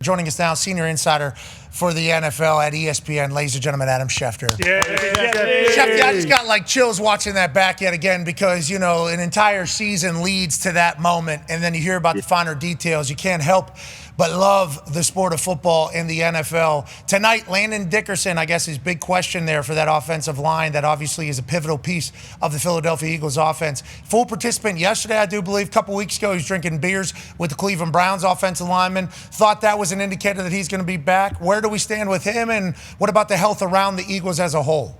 Joining us now, senior insider for the NFL at ESPN, ladies and gentlemen, Adam Schefter. Yeah. Schefty, I just got like chills watching that back yet again because, an entire season leads to that moment, and then you hear about the finer details. You can't help but love the sport of football in the NFL. Tonight, Landon Dickerson, I guess, is big question there for that offensive line that obviously is a pivotal piece of the Philadelphia Eagles offense. Full participant yesterday, I do believe. A couple weeks ago, he was drinking beers with the Cleveland Browns offensive lineman. Thought that was an indicator that he's going to be back. Where do we stand with him, and what about the health around the Eagles as a whole?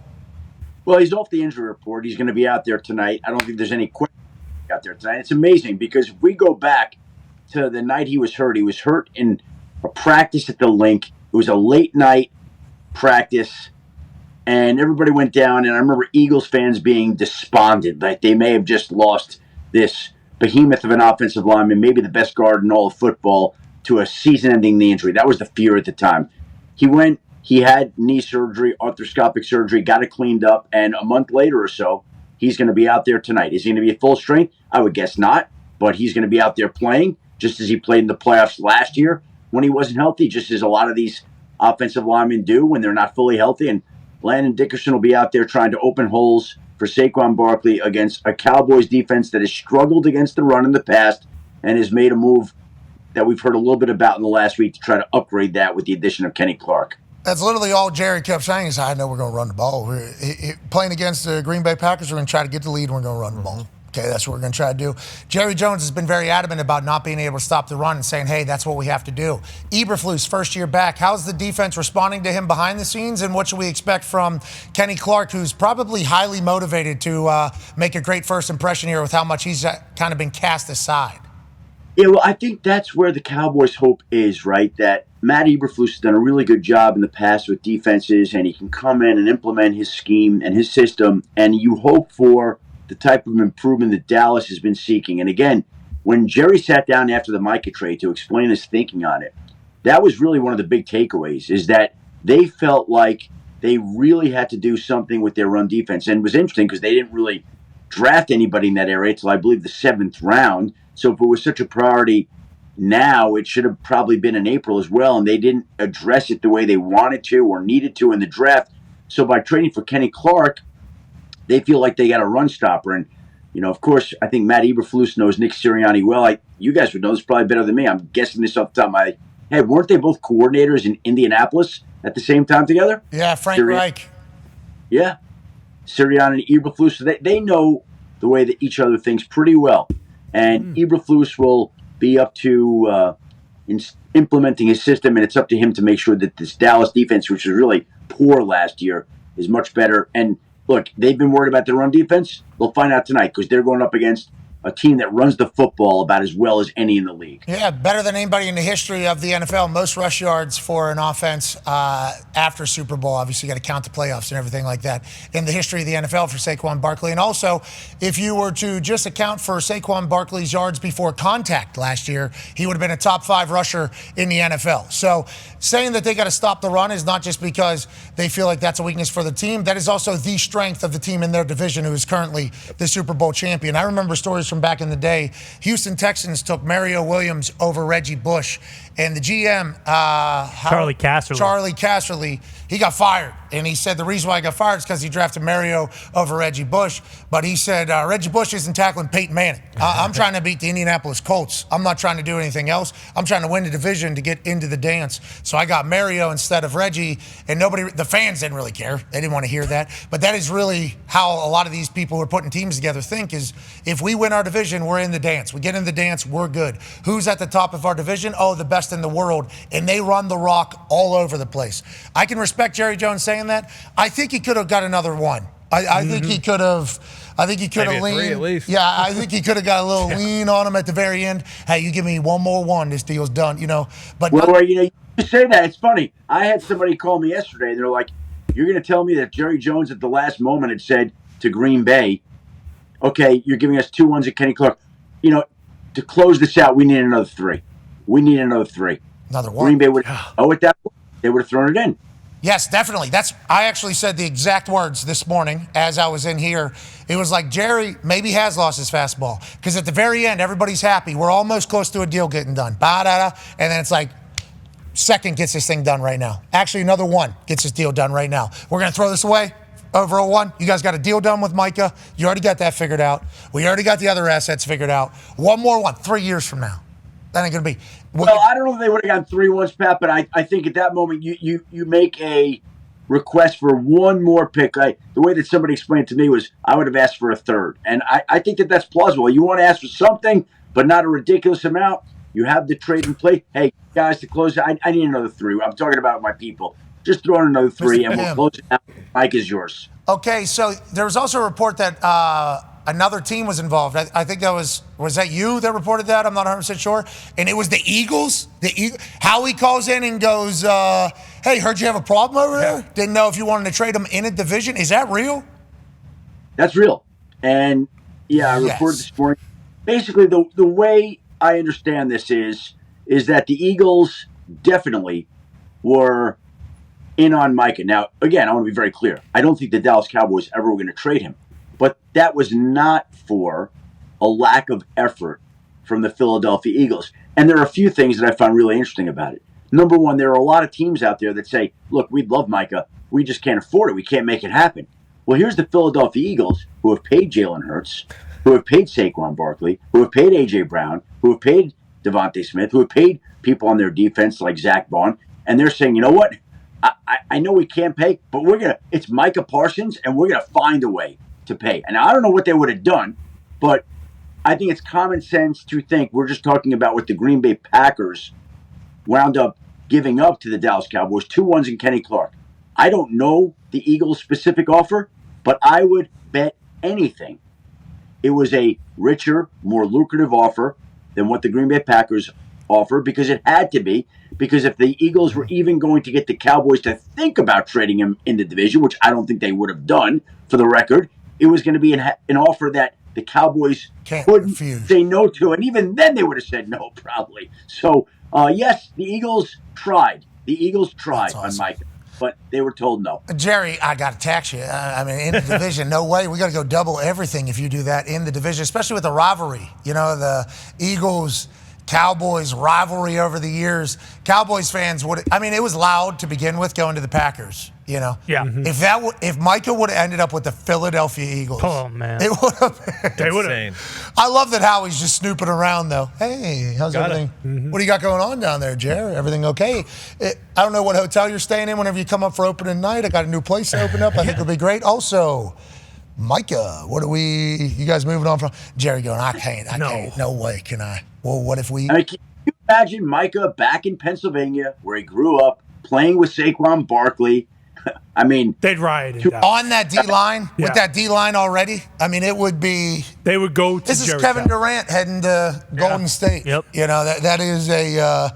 Well, he's off the injury report. He's going to be out there tonight. I don't think there's any question out there tonight. It's amazing because if we go back to the night he was hurt in a practice at the Link. It was a late night practice, and everybody went down, and I remember Eagles fans being despondent, like they may have just lost this behemoth of an offensive lineman, maybe the best guard in all of football, to a season-ending knee injury. That was the fear at the time. He had knee surgery, arthroscopic surgery, got it cleaned up, and a month later or so, he's going to be out there tonight. Is he going to be at full strength? I would guess not, but he's going to be out there playing, just as he played in the playoffs last year when he wasn't healthy, just as a lot of these offensive linemen do when they're not fully healthy. And Landon Dickerson will be out there trying to open holes for Saquon Barkley against a Cowboys defense that has struggled against the run in the past and has made a move that we've heard a little bit about in the last week to try to upgrade that with the addition of Kenny Clark. That's literally all Jerry kept saying is, I know we're going to run the ball. Playing against the Green Bay Packers, we're going to try to get the lead and we're going to run the ball. Okay, that's what we're going to try to do. Jerry Jones has been very adamant about not being able to stop the run and saying, hey, that's what we have to do. Eberflus, first year back. How's the defense responding to him behind the scenes, and what should we expect from Kenny Clark, who's probably highly motivated to make a great first impression here with how much he's kind of been cast aside? Yeah, well, I think that's where the Cowboys' hope is, right? That Matt Eberflus has done a really good job in the past with defenses, and he can come in and implement his scheme and his system, and you hope for the type of improvement that Dallas has been seeking. And again, when Jerry sat down after the Micah trade to explain his thinking on it, that was really one of the big takeaways, is that they felt like they really had to do something with their run defense. And it was interesting because they didn't really draft anybody in that area until I believe the 7th round. So if it was such a priority now, it should have probably been in April as well, and they didn't address it the way they wanted to or needed to in the draft. So by trading for Kenny Clark, they feel like they got a run stopper. And, of course, I think Matt Eberflus knows Nick Sirianni well. You guys would know this probably better than me. I'm guessing this off the top of my head. Weren't they both coordinators in Indianapolis at the same time together? Yeah, Frank Reich. Yeah. Sirianni and Eberflus. So they know the way that each other thinks pretty well. And Eberflus will be up to implementing his system, and it's up to him to make sure that this Dallas defense, which was really poor last year, is much better. And look, they've been worried about their run defense. They'll find out tonight because they're going up against a team that runs the football about as well as any in the league. Yeah, better than anybody in the history of the NFL. Most rush yards for an offense after Super Bowl. Obviously, you got to count the playoffs and everything like that in the history of the NFL for Saquon Barkley. And also, if you were to just account for Saquon Barkley's yards before contact last year, he would have been a top 5 rusher in the NFL. So saying that they got to stop the run is not just because they feel like that's a weakness for the team. That is also the strength of the team in their division, who is currently the Super Bowl champion. I remember stories from back in the day. Houston Texans took Mario Williams over Reggie Bush, and the GM, Charlie Casserly, he got fired. And he said the reason why he got fired is because he drafted Mario over Reggie Bush. But he said, Reggie Bush isn't tackling Peyton Manning. I'm trying to beat the Indianapolis Colts. I'm not trying to do anything else. I'm trying to win the division to get into the dance. So I got Mario instead of Reggie. And the fans didn't really care. They didn't want to hear that. But that is really how a lot of these people who are putting teams together think, is if we win our division, we're in the dance. We get in the dance, we're good. Who's at the top of our division? Oh, the best in the world. And they run the rock all over the place. I can respect Jerry Jones saying that. I think he could have got another one. I think he could have. I think he could have leaned. 3 at least. Yeah, I think he could have got a little lean on him at the very end. Hey, you give me one more one, this deal's done. But you say that, it's funny. I had somebody call me yesterday, and they're like, "You're going to tell me that Jerry Jones at the last moment had said to Green Bay, okay, you're giving us 2 ones at Kenny Clark. To close this out, we need another 3. We need another 3. Another one. Green Bay would. At that point, they would have thrown it in. Yes, definitely. I actually said the exact words this morning as I was in here. It was like, Jerry maybe has lost his fastball, because at the very end, everybody's happy. We're almost close to a deal getting done. And then it's like, second gets this thing done right now. Actually, another one gets this deal done right now. We're going to throw this away. Over a one. You guys got a deal done with Micah. You already got that figured out. We already got the other assets figured out. One more one, 3 years from now. That ain't going to be. Well, I don't know if they would have gotten 3 ones, Pat, but I think at that moment you make a request for one more pick. The way that somebody explained it to me was I would have asked for a third. And I think that that's plausible. You want to ask for something, but not a ridiculous amount. You have the trade in play. Hey, guys, to close it, I need another 3. I'm talking about my people. Just throw in another 3, and we'll close it out. Mike is yours. Okay, so there was also a report that another team was involved. I think that was that you that reported that? I'm not 100% sure. And it was the Eagles. Howie calls in and goes, hey, heard you have a problem over there? Didn't know if you wanted to trade them in a division. Is that real? That's real. And, I reported this morning. Basically, the way I understand this is that the Eagles definitely were in on Micah. Now, again, I want to be very clear. I don't think the Dallas Cowboys ever were going to trade him. But that was not for a lack of effort from the Philadelphia Eagles. And there are a few things that I found really interesting about it. Number one, there are a lot of teams out there that say, look, we'd love Micah. We just can't afford it. We can't make it happen. Well, here's the Philadelphia Eagles who have paid Jalen Hurts, who have paid Saquon Barkley, who have paid A.J. Brown, who have paid Devontae Smith, who have paid people on their defense like Zach Bond. And they're saying, you know what? I know we can't pay, but it's Micah Parsons, and we're going to find a way to pay. And I don't know what they would have done, but I think it's common sense to think we're just talking about what the Green Bay Packers wound up giving up to the Dallas Cowboys, 2 ones in Kenny Clark. I don't know the Eagles' specific offer, but I would bet anything it was a richer, more lucrative offer than what the Green Bay Packers offer, because it had to be. Because if the Eagles were even going to get the Cowboys to think about trading him in the division, which I don't think they would have done, for the record, it was going to be an offer that the Cowboys couldn't say no to. And even then they would have said no, probably. So, yes, the Eagles tried. The Eagles tried on Micah, but they were told no. Jerry, I got to tax you. I mean, in the division, no way. We got to go double everything if you do that in the division, especially with the rivalry. You know, the Eagles Cowboys rivalry over the years. Cowboys fans it was loud to begin with going to the Packers, you know. Yeah. Mm-hmm. If Micah would have ended up with the Philadelphia Eagles. Oh, man. It would have been insane. I love that Howie's just snooping around, though. Hey, how's everything? Mm-hmm. What do you got going on down there, Jerry? Everything okay? I don't know what hotel you're staying in whenever you come up for opening night. I got a new place to open up. I think it'll be great. Also, Micah, you guys moving on from? Jerry going, I can't. No way can I. Well, what if we? Can you imagine Micah back in Pennsylvania, where he grew up, playing with Saquon Barkley? I mean, they'd riot it on that D line with that D line already. I mean, it would be. They would go to. This is Kevin Durant heading to Golden State. Yep. You know that is a.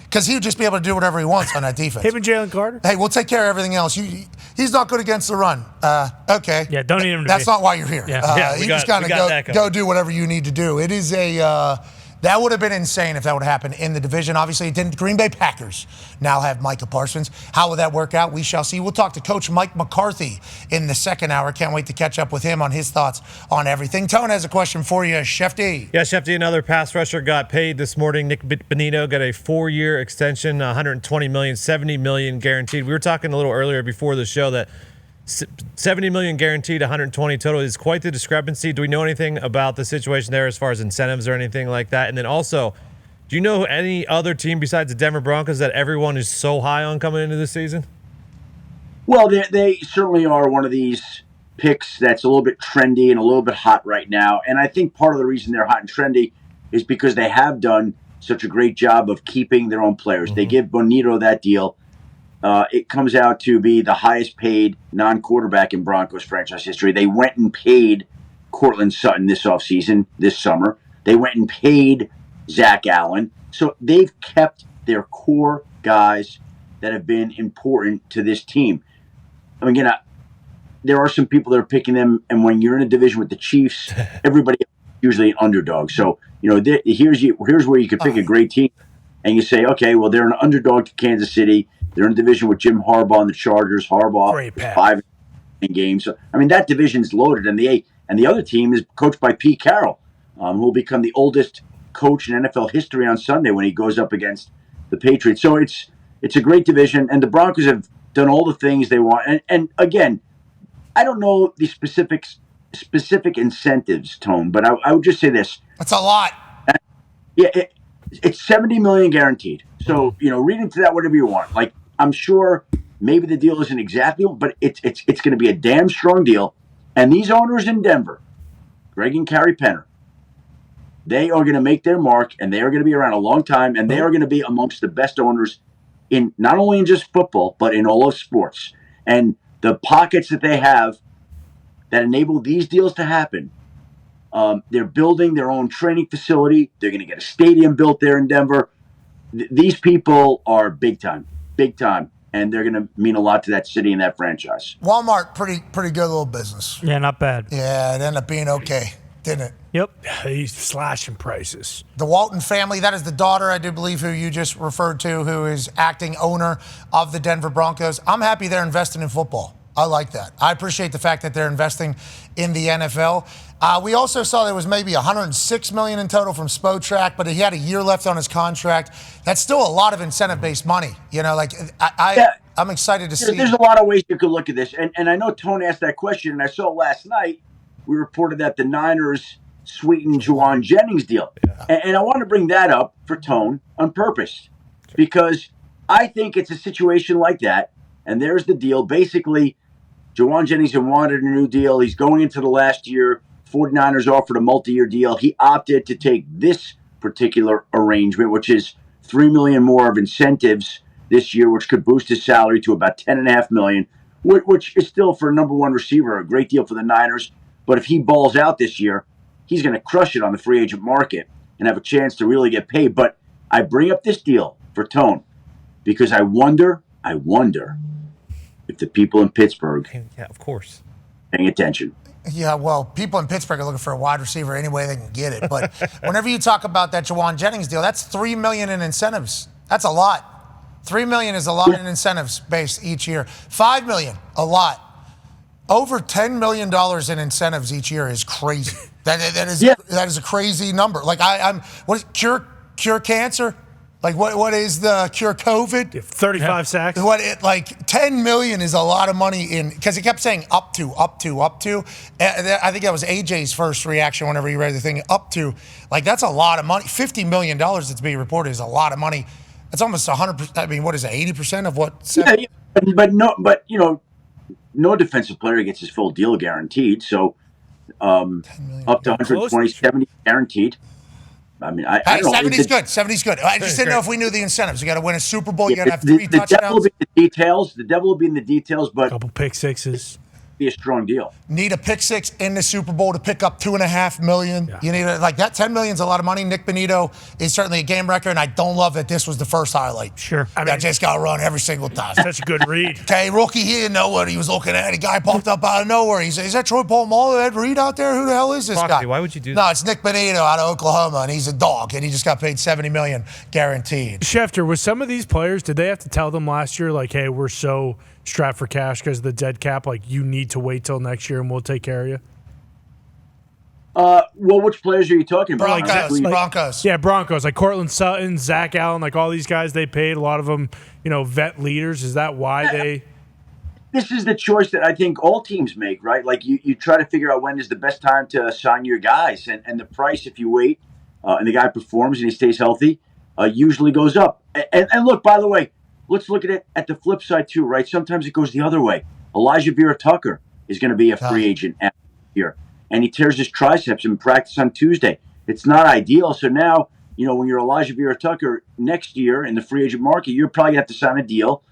Because he would just be able to do whatever he wants on that defense. Him and Jalen Carter? Hey, we'll take care of everything else. He's not good against the run. Okay. Yeah, don't need him to That's be. not why you're here. You just kind of go do whatever you need to do. It is a... that would have been insane if that would have happened in the division. Obviously, it didn't. Green Bay Packers now have Micah Parsons. How will that work out? We shall see. We'll talk to Coach Mike McCarthy in the second hour. Can't wait to catch up with him on his thoughts on everything. Tone has a question for you, Schefty. Yeah, Schefty, another pass rusher got paid this morning. Nik Bonitto got a 4-year extension, $120 million, $70 million guaranteed. We were talking a little earlier before the show that $70 million guaranteed, $120 total is quite the discrepancy. Do we know anything about the situation there as far as incentives or anything like that? And then also, do you know any other team besides the Denver Broncos that everyone is so high on coming into this season? Well, they certainly are one of these picks that's a little bit trendy and a little bit hot right now. And I think part of the reason they're hot and trendy is because they have done such a great job of keeping their own players. Mm-hmm. They give Bonitto that deal. It comes out to be the highest paid non-quarterback in Broncos franchise history. They went and paid Courtland Sutton this summer. They went and paid Zach Allen. So they've kept their core guys that have been important to this team. I mean, there are some people that are picking them, and when you're in a division with the Chiefs, everybody is usually an underdog. So, here's where you could pick a great team, and you say, okay, well, they're an underdog to Kansas City. They're in a division with Jim Harbaugh and the Chargers. Harbaugh, 5 games. So, I mean, that division's loaded. And the other team is coached by Pete Carroll, who will become the oldest coach in NFL history on Sunday when he goes up against the Patriots. So It's a great division, and the Broncos have done all the things they want. And again, I don't know the specific incentives, Tone, but I would just say this. That's a lot. Yeah, it's $70 million guaranteed. So, read into that whatever you want. Like, I'm sure maybe the deal isn't exactly, but it's going to be a damn strong deal. And these owners in Denver, Greg and Carrie Penner, they are going to make their mark, and they are going to be around a long time, and they are going to be amongst the best owners in not only in just football, but in all of sports. And the pockets that they have that enable these deals to happen, they're building their own training facility. They're going to get a stadium built there in Denver. These people are big time, and they're going to mean a lot to that city and that franchise. Walmart, pretty good little business. Yeah, not bad. Yeah, it ended up being okay, didn't it? Yep. He's slashing prices. The Walton family, that is the daughter, I do believe, who you just referred to, who is acting owner of the Denver Broncos. I'm happy they're investing in football. I like that. I appreciate the fact that they're investing in the NFL. We also saw there was maybe $106 million in total from Spotrac, but he had a year left on his contract. That's still a lot of incentive-based money. I'm excited to see. There's a lot of ways you could look at this. And I know Tone asked that question, and I saw last night we reported that the Niners sweetened Jauan Jennings deal. Yeah. And I want to bring that up for Tone on purpose because I think it's a situation like that, and there's the deal. Basically, Jauan Jennings had wanted a new deal. He's going into the last year. 49ers offered a multi-year deal. He opted to take this particular arrangement, which is $3 million more of incentives this year, which could boost his salary to about $10.5 million, which is still, for a number one receiver, a great deal for the Niners. But if he balls out this year, he's going to crush it on the free agent market and have a chance to really get paid. But I bring up this deal for Tone because I wonder if the people in Pittsburgh, yeah, of course, paying attention. Yeah, well, people in Pittsburgh are looking for a wide receiver any way they can get it. But whenever you talk about that Jauan Jennings deal, that's $3 million in incentives. That's a lot. $3 million is a lot in incentives based each year. $5 million, a lot. Over $10 million in incentives each year is crazy. That is a crazy number. Like what is cure cancer? Like what is the cure COVID? 35 sacks. Like $10 million is a lot of money in, because he kept saying up to. I think that was AJ's first reaction whenever he read the thing, up to. Like that's a lot of money. $50 million that's being reported is a lot of money. That's almost 100%. I mean, what is it? 80% of what? Yeah, but no defensive player gets his full deal guaranteed. So up to 120, 70 guaranteed. I mean, I don't know. 70's good. 70's good. I just didn't know if we knew the incentives. You got to win a Super Bowl. You got to have 3 touchdowns. The devil will be in the details. The devil will be in the details, but a couple pick sixes. Be a strong deal. Need a pick six in the Super Bowl to pick up $2.5 million. Yeah. You need that. $10 million is a lot of money. Nik Bonitto is certainly a game record, and I don't love that this was the first highlight. Sure, I just got to run every single time. Such a good read. Okay, rookie, he didn't know what he was looking at. A guy popped up out of nowhere. He said, "Is that Troy Polamalu, Ed Reed out there? Who the hell is this guy?" Why would you do that? No, it's Nik Bonitto out of Oklahoma, and he's a dog, and he just got paid $70 million guaranteed. Schefter, with some of these players, did they have to tell them last year, like, "Hey, we're so strapped for cash because of the dead cap, like you need to wait till next year and we'll take care of you"? Well, which players are you talking about? Broncos. Yeah, Broncos. Like Cortland Sutton, Zach Allen, like all these guys they paid, a lot of them, vet leaders. Is that why they... This is the choice that I think all teams make, right? Like you try to figure out when is the best time to sign your guys. And the price, if you wait and the guy performs and he stays healthy, usually goes up. And look, by the way, let's look at it at the flip side too, right? Sometimes it goes the other way. Elijah Vera-Tucker is going to be a free agent after year, and he tears his triceps in practice on Tuesday. It's not ideal. So now, when you're Elijah Vera-Tucker next year in the free agent market, you're probably going to have to sign a deal,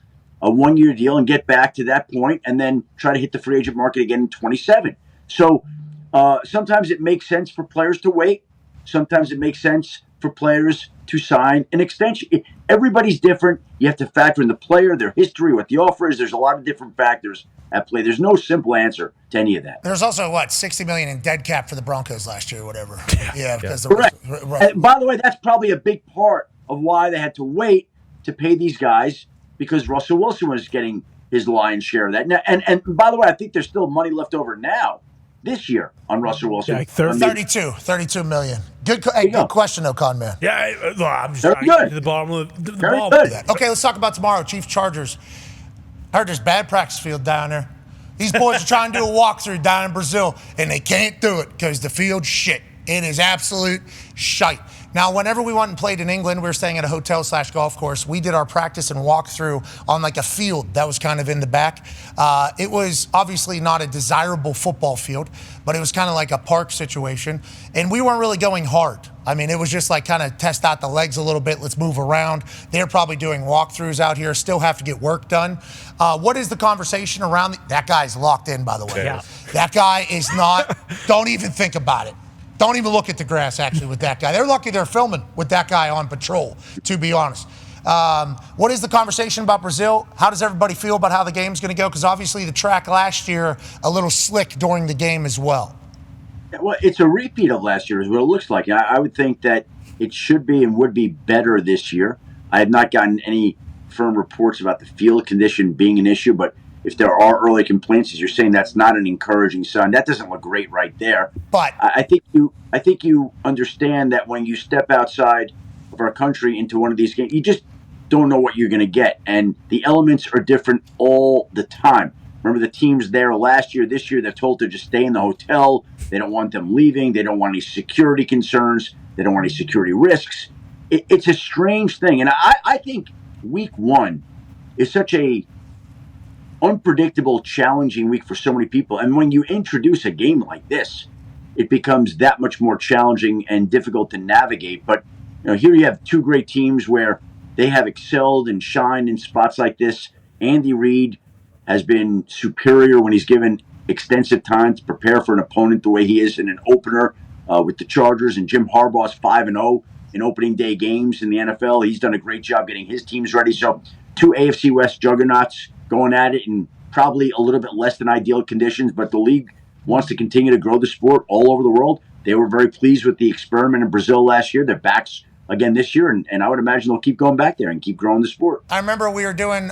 a 1-year deal, and get back to that point, and then try to hit the free agent market again in 27. So sometimes it makes sense for players to wait. Sometimes it makes sense for players to sign an extension. Everybody's different. You have to factor in the player, their history, what the offer is. There's a lot of different factors at play. There's no simple answer to any of that. There's also, $60 million in dead cap for the Broncos last year, whatever. Yeah, because correct. And by the way, that's probably a big part of why they had to wait to pay these guys, because Russell Wilson was getting his lion's share of that. Now, and by the way, I think there's still money left over now this year on Russell Wilson. Yeah, like 32 million. Good question, though, Con Man. Yeah, I'm just Very trying to get good. to the bottom of the Very ball good. with that. Okay, let's talk about tomorrow. Chiefs Chargers. I heard there's bad practice field down there. These boys are trying to do a walkthrough down in Brazil, and they can't do it because the field's shit. It is absolute shite. Now, whenever we went and played in England, we were staying at a hotel/golf course. We did our practice and walkthrough on like a field that was kind of in the back. It was obviously not a desirable football field, but it was kind of like a park situation. And we weren't really going hard. I mean, it was just like kind of test out the legs a little bit. Let's move around. They're probably doing walkthroughs out here. Still have to get work done. What is the conversation around? That guy's locked in, by the way. Yeah. That guy is not. Don't even think about it. Don't even look at the grass, actually, with that guy. They're lucky they're filming with that guy on patrol, to be honest. What is the conversation about Brazil? How does everybody feel about how the game's going to go? Because obviously the track last year, a little slick during the game as well. Well, it's a repeat of last year is what it looks like. I would think that it should be and would be better this year. I have not gotten any firm reports about the field condition being an issue, but if there are early complaints, as you're saying, that's not an encouraging sign. That doesn't look great right there. But I think you understand that when you step outside of our country into one of these games, you just don't know what you're going to get, and the elements are different all the time. Remember the teams there last year, this year, they're told to just stay in the hotel. They don't want them leaving. They don't want any security concerns. They don't want any security risks. It's a strange thing, and I think week one is such a unpredictable, challenging week for so many people. And when you introduce a game like this, it becomes that much more challenging and difficult to navigate. But here you have two great teams where they have excelled and shined in spots like this. Andy Reid has been superior when he's given extensive time to prepare for an opponent the way he is in an opener with the Chargers. And Jim Harbaugh's 5-0 in opening day games in the NFL. He's done a great job getting his teams ready. So two AFC West juggernauts going at it in probably a little bit less than ideal conditions, but the league wants to continue to grow the sport all over the world. They were very pleased with the experiment in Brazil last year. They're back again this year, and I would imagine they'll keep going back there and keep growing the sport. I remember we were doing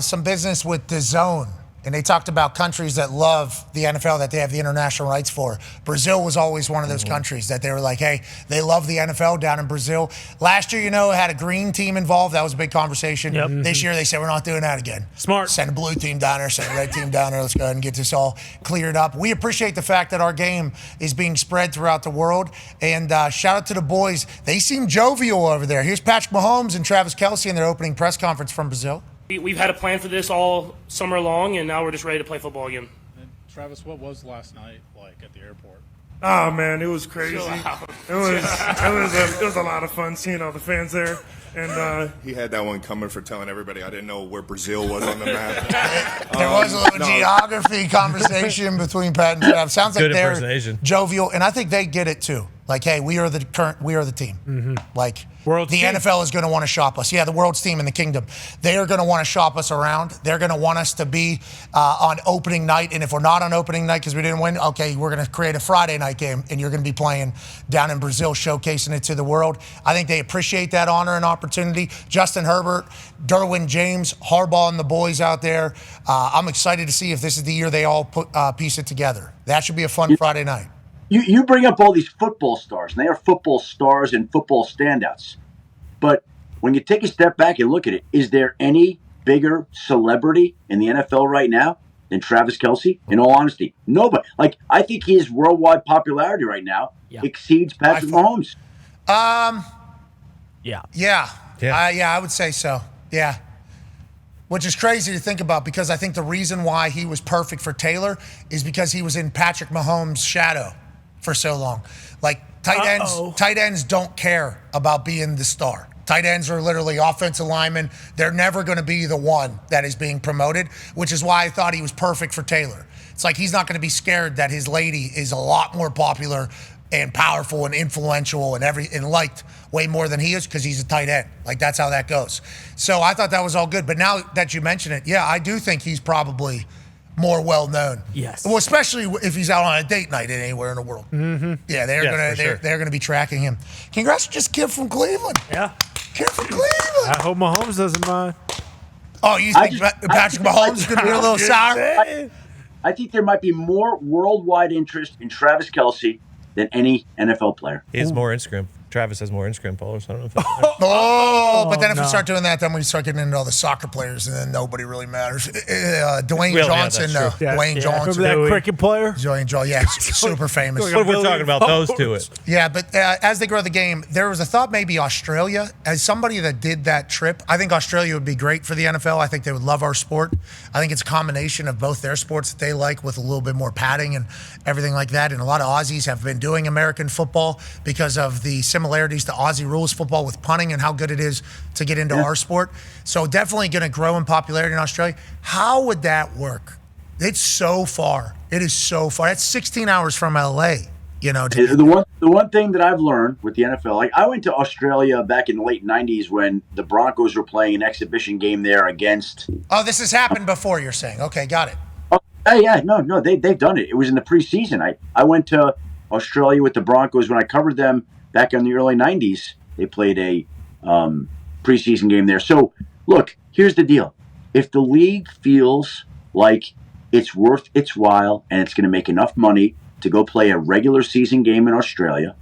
some business with DAZN, and they talked about countries that love the NFL that they have the international rights for. Brazil was always one of those countries that they were like, hey, they love the NFL down in Brazil. Last year, had a green team involved. That was a big conversation. Yep. This year, they said, we're not doing that again. Smart. Send a blue team down there, send a red team down there. Let's go ahead and get this all cleared up. We appreciate the fact that our game is being spread throughout the world. And shout out to the boys. They seem jovial over there. Here's Patrick Mahomes and Travis Kelce in their opening press conference from Brazil. We've had a plan for this all summer long, and now we're just ready to play football again. And Travis, what was last night like at the airport? Oh man, it was crazy. It was a lot of fun seeing all the fans there, and He had that one coming for telling everybody I didn't know where Brazil was on the map. There was a little geography conversation between Pat and Trav. Sounds like Good they're impersonation. jovial, and I think they get it too. Like, hey, we are the team. Mm-hmm. Like, World's the team. NFL is going to want to shop us. Yeah, the world's team in the kingdom. They are going to want to shop us around. They're going to want us to be on opening night. And if we're not on opening night because we didn't win, okay, we're going to create a Friday night game, and you're going to be playing down in Brazil, showcasing it to the world. I think they appreciate that honor and opportunity. Justin Herbert, Derwin James, Harbaugh and the boys out there. I'm excited to see if this is the year they all piece it together. That should be a fun Friday night. You bring up all these football stars, and they are football stars and football standouts. But when you take a step back and look at it, is there any bigger celebrity in the NFL right now than Travis Kelce? In all honesty, nobody. Like, I think his worldwide popularity right now exceeds Patrick Mahomes. Yeah, I would say so. Yeah. Which is crazy to think about because I think the reason why he was perfect for Taylor is because he was in Patrick Mahomes' shadow for so long. Like, tight ends don't care about being the star. Tight ends are literally offensive linemen. They're never going to be the one that is being promoted, which is why I thought he was perfect for Taylor. It's like he's not going to be scared that his lady is a lot more popular and powerful and influential and liked way more than he is because he's a tight end. Like, that's how that goes. So I thought that was all good. But now that you mention it, yeah, I do think he's probably more well-known. Yes. Well, especially if he's out on a date night anywhere in the world. Mm-hmm. Yeah, they're gonna be tracking him. Congrats, just kid from Cleveland. Yeah. Kid from Cleveland. I hope Mahomes doesn't mind. Oh, you think Patrick Mahomes is gonna be a little sour? I think there might be more worldwide interest in Travis Kelce than any NFL player. He has more Instagram. Travis has more Instagram followers. I don't know if But then if we start doing that, then we start getting into all the soccer players, and then nobody really matters. Dwayne Johnson, Dwayne Johnson. Remember that cricket player? Dwayne Johnson, yeah, super famous. What if we're talking about those two? Yeah, but as they grow the game, there was a thought maybe Australia, as somebody that did that trip, I think Australia would be great for the NFL. I think they would love our sport. I think it's a combination of both their sports that they like with a little bit more padding and everything like that. And a lot of Aussies have been doing American football because of the similarities to Aussie rules football with punting and how good it is to get into our sport. So definitely going to grow in popularity in Australia. How would that work? It's so far. It is so far. That's 16 hours from LA. You know, the one thing that I've learned with the NFL, like I went to Australia back in the late '90s when the Broncos were playing an exhibition game there against. Oh, this has happened before. You're saying, okay, got it. Oh yeah, no, they've done it. It was in the preseason. I went to Australia with the Broncos when I covered them back in the early '90s. They played a preseason game there. So look, here's the deal: if the league feels like it's worth its while and it's going to make enough money to go play a regular season game in Australia,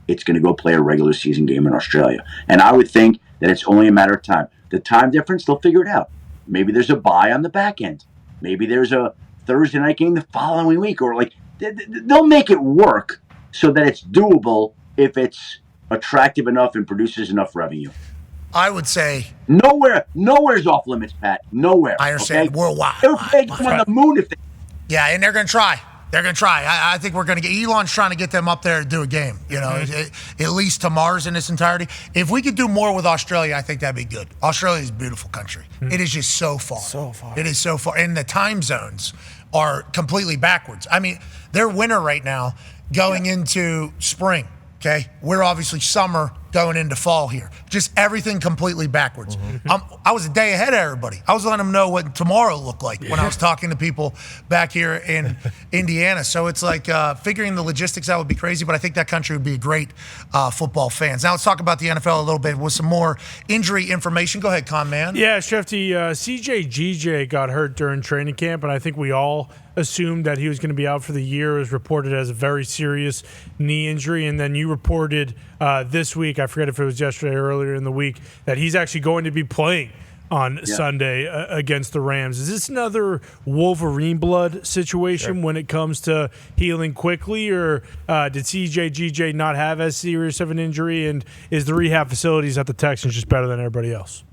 it's going to go play a regular season game in Australia. And I would think that it's only a matter of time. The time difference, they'll figure it out. Maybe there's a bye on the back end. Maybe there's a Thursday night game the following week, or like they'll make it work so that it's doable if it's attractive enough and produces enough revenue. I would say nowhere's off limits, Pat. Nowhere. I understand. Okay? Worldwide. They're on the moon if they. Yeah, and they're going to try. They're going to try. I think we're going to get Elon's trying to get them up there to do a game, you know, at least to Mars in its entirety. If we could do more with Australia, I think that'd be good. Australia is a beautiful country. It is just so far. So far. It is so far. And the time zones are completely backwards. I mean, they're winter right now going into spring, okay? We're obviously summer going into fall here. Just everything completely backwards. I was a day ahead of everybody. I was letting them know what tomorrow looked like when I was talking to people back here in Indiana. So it's like figuring the logistics out would be crazy, but I think that country would be a great football fans. Now let's talk about the NFL a little bit with some more injury information. Go ahead, Con Man. Yeah, Schefty, CJ GJ got hurt during training camp, and I think we all assumed that he was going to be out for the year. It was reported as a very serious knee injury, and then you reported this week, I forget if it was yesterday or earlier in the week, that he's actually going to be playing on Sunday against the Rams. Is this another Wolverine blood situation when it comes to healing quickly, or did CJ GJ not have as serious of an injury, and is the rehab facilities at the Texans just better than everybody else?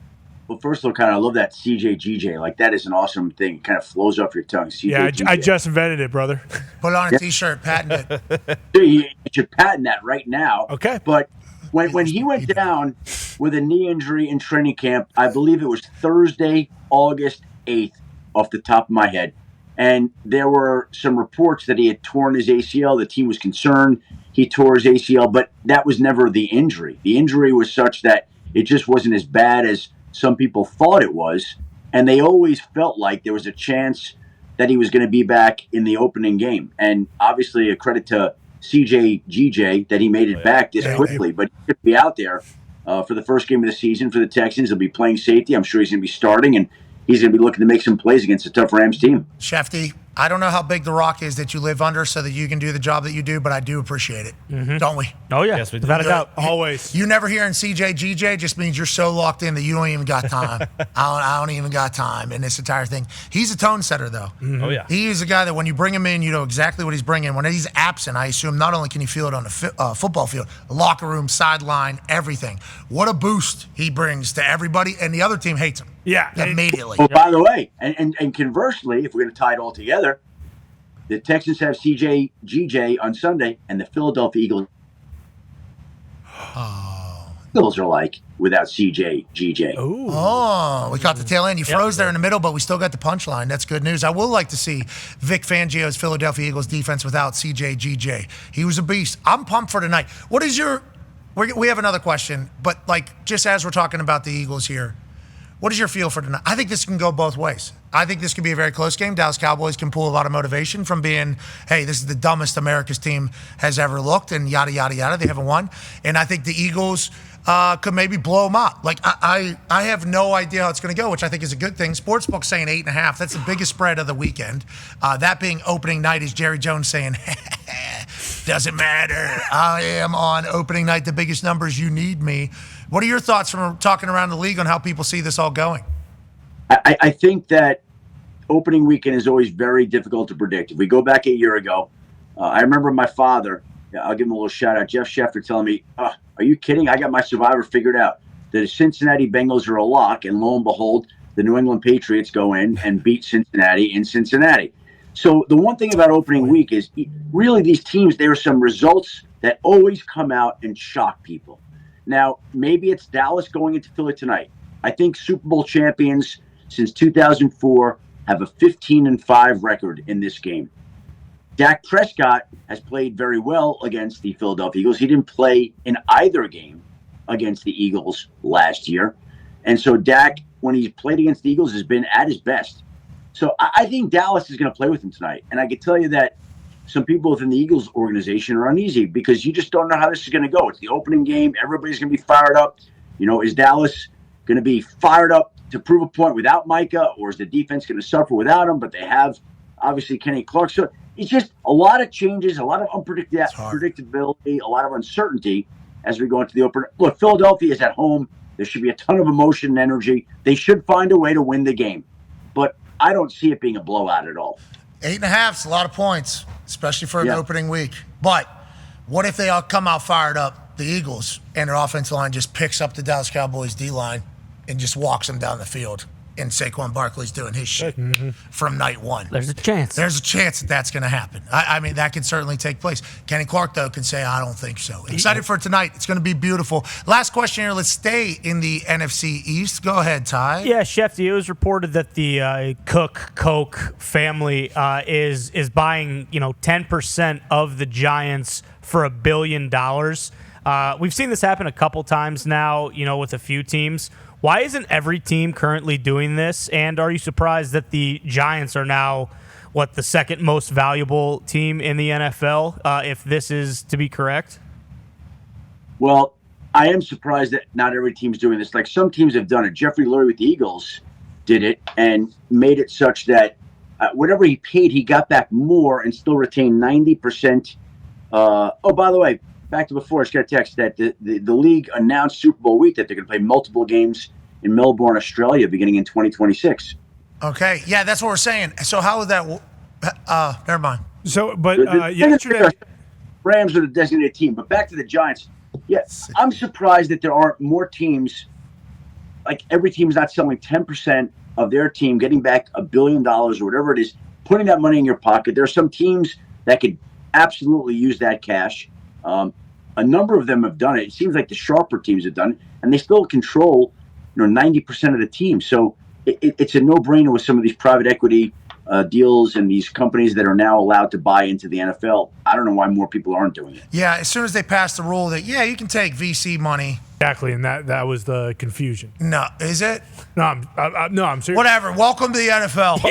Well, first of all, I love that CJ GJ. Like, that is an awesome thing. It kind of flows off your tongue. CJ Yeah, GJ. I just invented it, brother. Put on a T-shirt, patent it. You should patent that right now. Okay. But when he went down with a knee injury in training camp, I believe it was Thursday, August 8th, off the top of my head. And there were some reports that he had torn his ACL. The team was concerned he tore his ACL, but that was never the injury. The injury was such that it just wasn't as bad as some people thought it was, and they always felt like there was a chance that he was going to be back in the opening game. And obviously a credit to CJ GJ that he made it back this quickly, but he's going to be out there for the first game of the season for the Texans. He'll be playing safety. I'm sure he's going to be starting, and he's going to be looking to make some plays against a tough Rams team. Schefty, I don't know how big the rock is that you live under so that you can do the job that you do, but I do appreciate it. Don't we? Oh, yeah. Yes, we do. Without a doubt. Always. You never hearing CJ GJ just means you're so locked in that you don't even got time. I don't even got time in this entire thing. He's a tone setter, though. Oh, yeah. He is a guy that when you bring him in, you know exactly what he's bringing. When he's absent, I assume not only can you feel it on the football field, locker room, sideline, everything. What a boost he brings to everybody, and the other team hates him. Yeah. Immediately. Well, by the way, and conversely, if we're going to tie it all together, the Texans have CJ GJ on Sunday, and the Philadelphia Eagles are like without CJ GJ. Oh, we caught the tail end. You froze there in the middle, but we still got the punchline. That's good news. I will like to see Vic Fangio's Philadelphia Eagles defense without CJ GJ. He was a beast. I'm pumped for tonight. What is your – we have another question, but like just as we're talking about the Eagles here, What is your feel for tonight? I think this can go both ways. I think this could be a very close game. Dallas Cowboys can pull a lot of motivation from being, hey, this is the dumbest America's team has ever looked, and yada, yada, yada. They haven't won. And I think the Eagles could maybe blow them out. Like, I have no idea how it's going to go, which I think is a good thing. Sportsbook saying 8.5. That's the biggest spread of the weekend. That being opening night is Jerry Jones saying, doesn't matter. I am on opening night, the biggest numbers. You need me. What are your thoughts from talking around the league on how people see this all going? I think that opening weekend is always very difficult to predict. If we go back a year ago, I remember my father, I'll give him a little shout out, Jeff Schefter, telling me, are you kidding? I got my survivor figured out. The Cincinnati Bengals are a lock, and lo and behold, the New England Patriots go in and beat Cincinnati in Cincinnati. So the one thing about opening week is really these teams, there are some results that always come out and shock people. Now, maybe it's Dallas going into Philly tonight. I think Super Bowl champions since 2004 have a 15-5 record in this game. Dak Prescott has played very well against the Philadelphia Eagles. He didn't play in either game against the Eagles last year. And so Dak, when he's played against the Eagles, has been at his best. So I think Dallas is going to play with him tonight. And I can tell you that some people within the Eagles organization are uneasy because you just don't know how this is going to go. It's the opening game. Everybody's going to be fired up. You know, is Dallas going to be fired up to prove a point without Micah, or is the defense going to suffer without him? But they have, obviously, Kenny Clark. So it's just a lot of changes, a lot of unpredictability, a lot of uncertainty as we go into the opener. Look, Philadelphia is at home. There should be a ton of emotion and energy. They should find a way to win the game. But I don't see it being a blowout at all. 8.5 is a lot of points, especially for an opening week. But what if they all come out fired up, the Eagles, and their offensive line just picks up the Dallas Cowboys D-line and just walks them down the field, and Saquon Barkley's doing his shit from night one? There's a chance. There's a chance that that's going to happen. I mean, that could certainly take place. Kenny Clark, though, could say, I don't think so. Excited for tonight. It's going to be beautiful. Last question here. Let's stay in the NFC East. Go ahead, Ty. Yeah, Schefty, it was reported that the Koch family is buying 10% of the Giants for $1 billion. We've seen this happen a couple times now, with a few teams. Why isn't every team currently doing this? And are you surprised that the Giants are now, the second most valuable team in the NFL, if this is to be correct? Well, I am surprised that not every team's doing this. Like, some teams have done it. Jeffrey Lurie with the Eagles did it and made it such that whatever he paid, he got back more and still retained 90%. Oh, by the way, back to before, I just got a text that the league announced Super Bowl week that they're going to play multiple games in Melbourne, Australia, beginning in 2026. Okay. Yeah, that's what we're saying. So how would that never mind. So, but yesterday, Rams are the designated team. But back to the Giants. Yes, I'm surprised that there aren't more teams. Like, every team's not selling 10% of their team, getting back $1 billion or whatever it is, putting that money in your pocket. There are some teams that could absolutely use that cash. A number of them have done it. It seems like the sharper teams have done it, and they still control 90% of the team. So it's a no-brainer with some of these private equity deals and these companies that are now allowed to buy into the NFL. I don't know why more people aren't doing it. Yeah, as soon as they passed the rule that, you can take VC money. Exactly, and that was the confusion. No, is it? No, I'm serious. Whatever. Welcome to the NFL.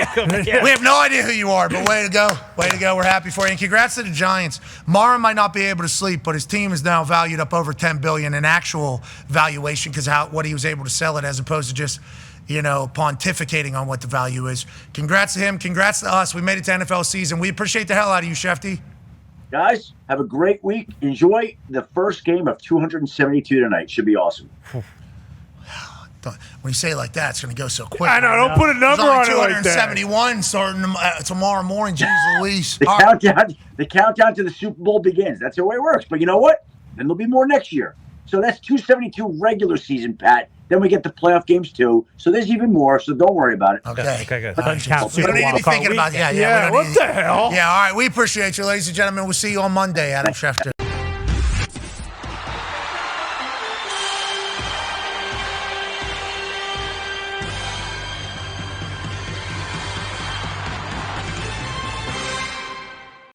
Yeah. We have no idea who you are, but way to go. Way to go. We're happy for you. And congrats to the Giants. Mara might not be able to sleep, but his team is now valued up over $10 billion in actual valuation because what he was able to sell it as opposed to just pontificating on what the value is. Congrats to him. Congrats to us. We made it to NFL season. We appreciate the hell out of you, Schefty. Guys, have a great week. Enjoy the first game of 272 tonight. Should be awesome. When you say it like that, it's going to go so quick. I know. Don't put a number on it like that. 271 starting tomorrow morning. Jeez Louise. The countdown to the Super Bowl begins. That's the way it works. But you know what? Then there'll be more next year. So that's 272 regular season, Pat. Then we get the playoff games too. So there's even more. So don't worry about it. Okay, good. We don't need to be thinking about Yeah, what the hell? Yeah, all right. We appreciate you, ladies and gentlemen. We'll see you on Monday, Adam Schefter.